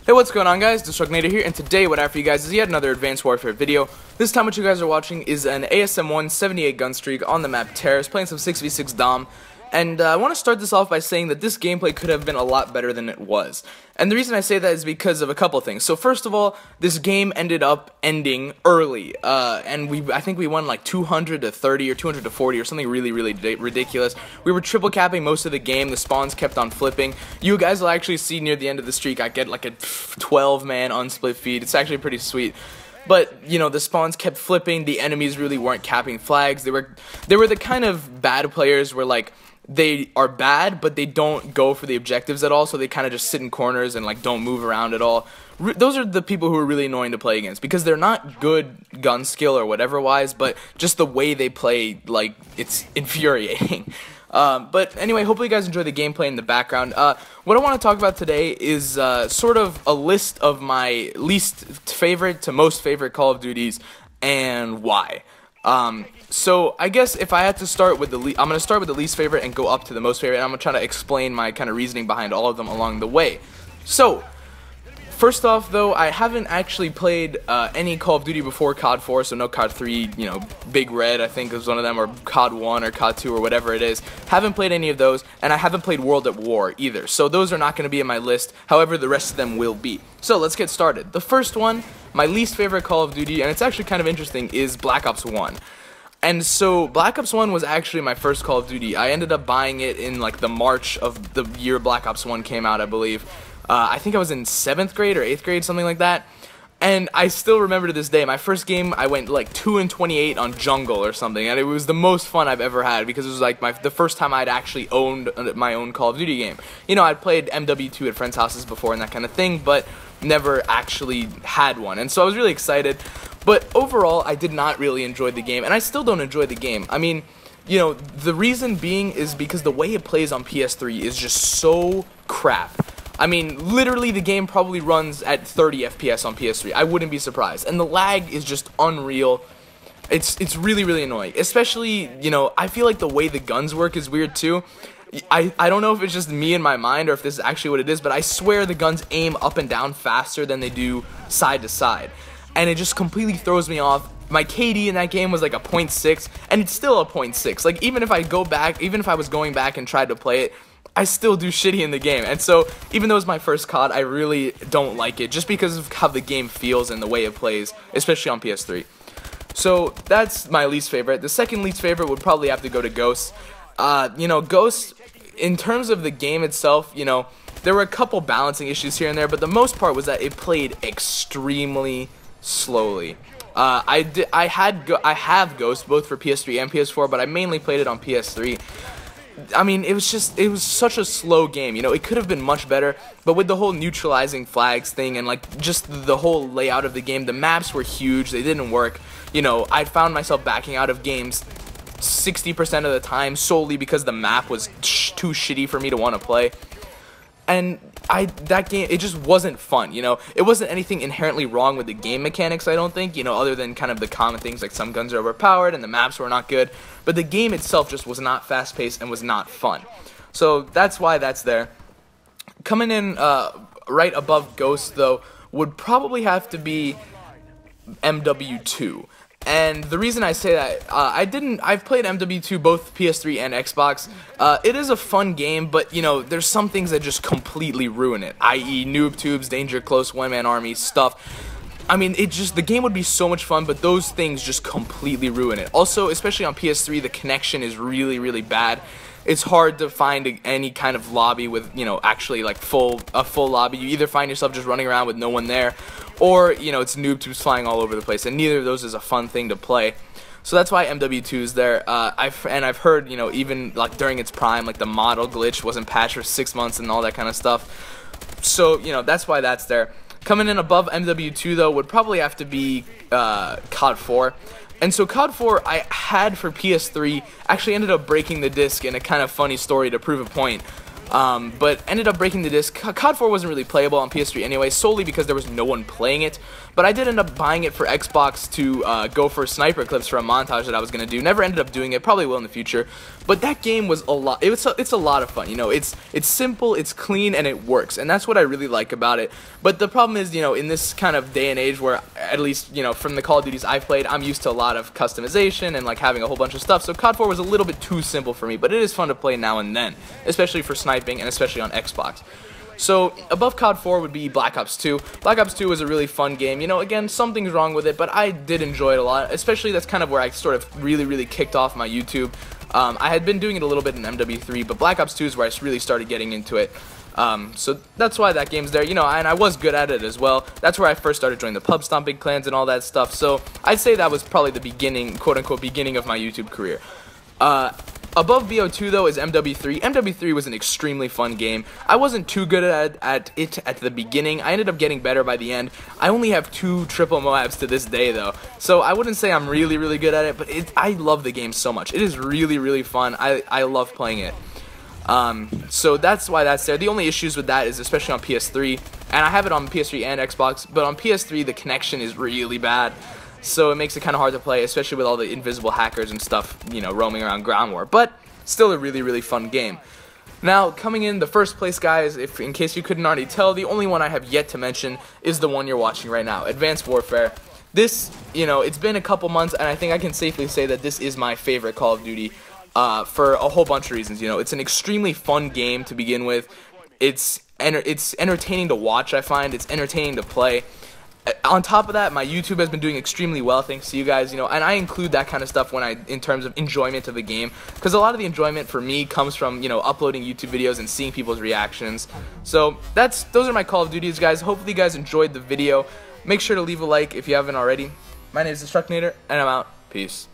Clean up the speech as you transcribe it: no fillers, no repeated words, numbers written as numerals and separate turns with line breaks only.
Hey, what's going on, guys? Destructinator here, and today what I have for you guys is yet another Advanced Warfare video. This time what you guys are watching is an ASM1 78 Gunstreak on the map TERRACE, playing some 6v6 Dom. And I want to start this off by saying that this gameplay could have been a lot better than it was. And the reason I say that is because of a couple things. So first of all, this game ended up ending early. And I think we won like 200 to 30 or 200 to 40 or something really ridiculous. We were triple capping most of the game. The spawns kept on flipping. You guys will actually see near the end of the streak I get like a 12-man unsplit feed. It's actually pretty sweet. But, you know, the spawns kept flipping. The enemies really weren't capping flags. They were the kind of bad players where, like, they are bad, but they don't go for the objectives at all, so they kind of just sit in corners and, like, don't move around at all. Those are the people who are really annoying to play against, because they're not good gun skill or whatever-wise, but just the way they play, like, it's infuriating. But anyway, hopefully you guys enjoy the gameplay in the background. What I want to talk about today is sort of a list of my least favorite to most favorite Call of Duties and why. So I guess if I had to start with I'm going to start with the least favorite and go up to the most favorite, and I'm going to try to explain my kind of reasoning behind all of them along the way. So, first off, though, I haven't actually played any Call of Duty before COD 4, so no COD 3, you know, Big Red, I think is one of them, or COD 1 or COD 2 or whatever it is. Haven't played any of those, and I haven't played World at War either, so those are not going to be in my list. However, the rest of them will be. So let's get started. The first one, my least favorite Call of Duty, and it's actually kind of interesting, is Black Ops 1. And so Black Ops 1 was actually my first Call of Duty. I ended up buying it in like the March of the year Black Ops 1 came out, I believe. I think I was in 7th grade or 8th grade, something like that. And I still remember to this day, my first game, I went like 2-28 on Jungle or something. And it was the most fun I've ever had, because it was like the first time I'd actually owned my own Call of Duty game. You know, I'd played MW2 at friends' houses before and that kind of thing, but never actually had one. And so I was really excited. But overall, I did not really enjoy the game, and I still don't enjoy the game. I mean, you know, the reason being is because the way it plays on PS3 is just so crap. I mean, literally the game probably runs at 30 FPS on PS3. I wouldn't be surprised. And the lag is just unreal. It's really annoying. Especially, you know, I feel like the way the guns work is weird too. I don't know if it's just me in my mind or if this is actually what it is, but I swear the guns aim up and down faster than they do side to side. And it just completely throws me off. My KD in that game was like a 0.6, and it's still a 0.6. Like, even if I was going back and tried to play it, I still do shitty in the game. And so, even though it's my first COD, I really don't like it, just because of how the game feels and the way it plays, especially on PS3. So, that's my least favorite. The second least favorite would probably have to go to Ghost. You know, Ghost, in terms of the game itself, you know, there were a couple balancing issues here and there, but the most part was that it played extremely slowly. I have Ghost both for PS3 and PS4, but I mainly played it on PS3. I mean, it was such a slow game. You know, it could have been much better, but with the whole neutralizing flags thing and like just the whole layout of the game, the maps were huge. They didn't work. You know, I found myself backing out of games 60% of the time solely because the map was too shitty for me to want to play. And that game, it just wasn't fun, you know. It wasn't anything inherently wrong with the game mechanics, I don't think, you know, other than kind of the common things like some guns are overpowered and the maps were not good. But the game itself just was not fast-paced and was not fun. So that's why that's there. Coming in right above Ghost, though, would probably have to be MW2. And the reason I say that, I've played MW2 both PS3 and Xbox. It is a fun game, but, you know, there's some things that just completely ruin it, i.e. noob tubes, danger close, one-man army stuff. I mean, the game would be so much fun, but those things just completely ruin it. Also, especially on PS3, the connection is really bad. It's hard to find any kind of lobby with, you know, actually like a full lobby. You either find yourself just running around with no one there, or, you know, it's noob tubes flying all over the place, and neither of those is a fun thing to play. So that's why MW2 is there. I've heard, you know, even like during its prime, like the model glitch wasn't patched for 6 months and all that kind of stuff. So, you know, that's why that's there. Coming in above MW2 though would probably have to be COD 4. And so COD 4 I had for PS3, actually ended up breaking the disc in a kind of funny story to prove a point. but ended up breaking the disc. COD 4 wasn't really playable on PS3 anyway, solely because there was no one playing it, but I did end up buying it for Xbox to go for sniper clips for a montage that I was going to do. Never ended up doing it, probably will in the future, but that game was a lot. It's a lot of fun, you know. It's simple, it's clean, and it works, and that's what I really like about it. But the problem is, you know, in this kind of day and age where, at least, you know, from the Call of Duties I've played, I'm used to a lot of customization and like having a whole bunch of stuff, so COD 4 was a little bit too simple for me, but it is fun to play now and then, especially for sniping and especially on Xbox. So above COD 4 would be Black Ops 2. Black Ops 2 was a really fun game. You know, again, something's wrong with it, but I did enjoy it a lot, especially that's kind of where I sort of really kicked off my YouTube. I had been doing it a little bit in MW3, but Black Ops 2 is where I really started getting into it. So that's why that game's there, you know, and I was good at it as well. That's where I first started joining the pub stomping clans and all that stuff. So I'd say that was probably the beginning, quote-unquote, beginning of my YouTube career. Above BO2 though is MW3. MW3 was an extremely fun game. I wasn't too good at it at the beginning. I ended up getting better by the end. I only have 2 triple Moabs to this day though, so I wouldn't say I'm really good at it, but I love the game so much. It is really fun. I love playing it. So that's why that's there. The only issues with that is especially on PS3, and I have it on PS3 and Xbox, but on PS3 the connection is really bad. So it makes it kind of hard to play, especially with all the invisible hackers and stuff, you know, roaming around Ground War. But still a really fun game. Now, coming in the first place, guys, if in case you couldn't already tell, the only one I have yet to mention is the one you're watching right now, Advanced Warfare. This, you know, it's been a couple months, and I think I can safely say that this is my favorite Call of Duty for a whole bunch of reasons. You know, it's an extremely fun game to begin with. It's entertaining to watch, I find. It's entertaining to play. On top of that, my YouTube has been doing extremely well, thanks to you guys, you know, and I include that kind of stuff in terms of enjoyment of the game, because a lot of the enjoyment for me comes from, you know, uploading YouTube videos and seeing people's reactions. So those are my Call of Duties, guys. Hopefully you guys enjoyed the video. Make sure to leave a like if you haven't already. My name is Destructinator, and I'm out. Peace.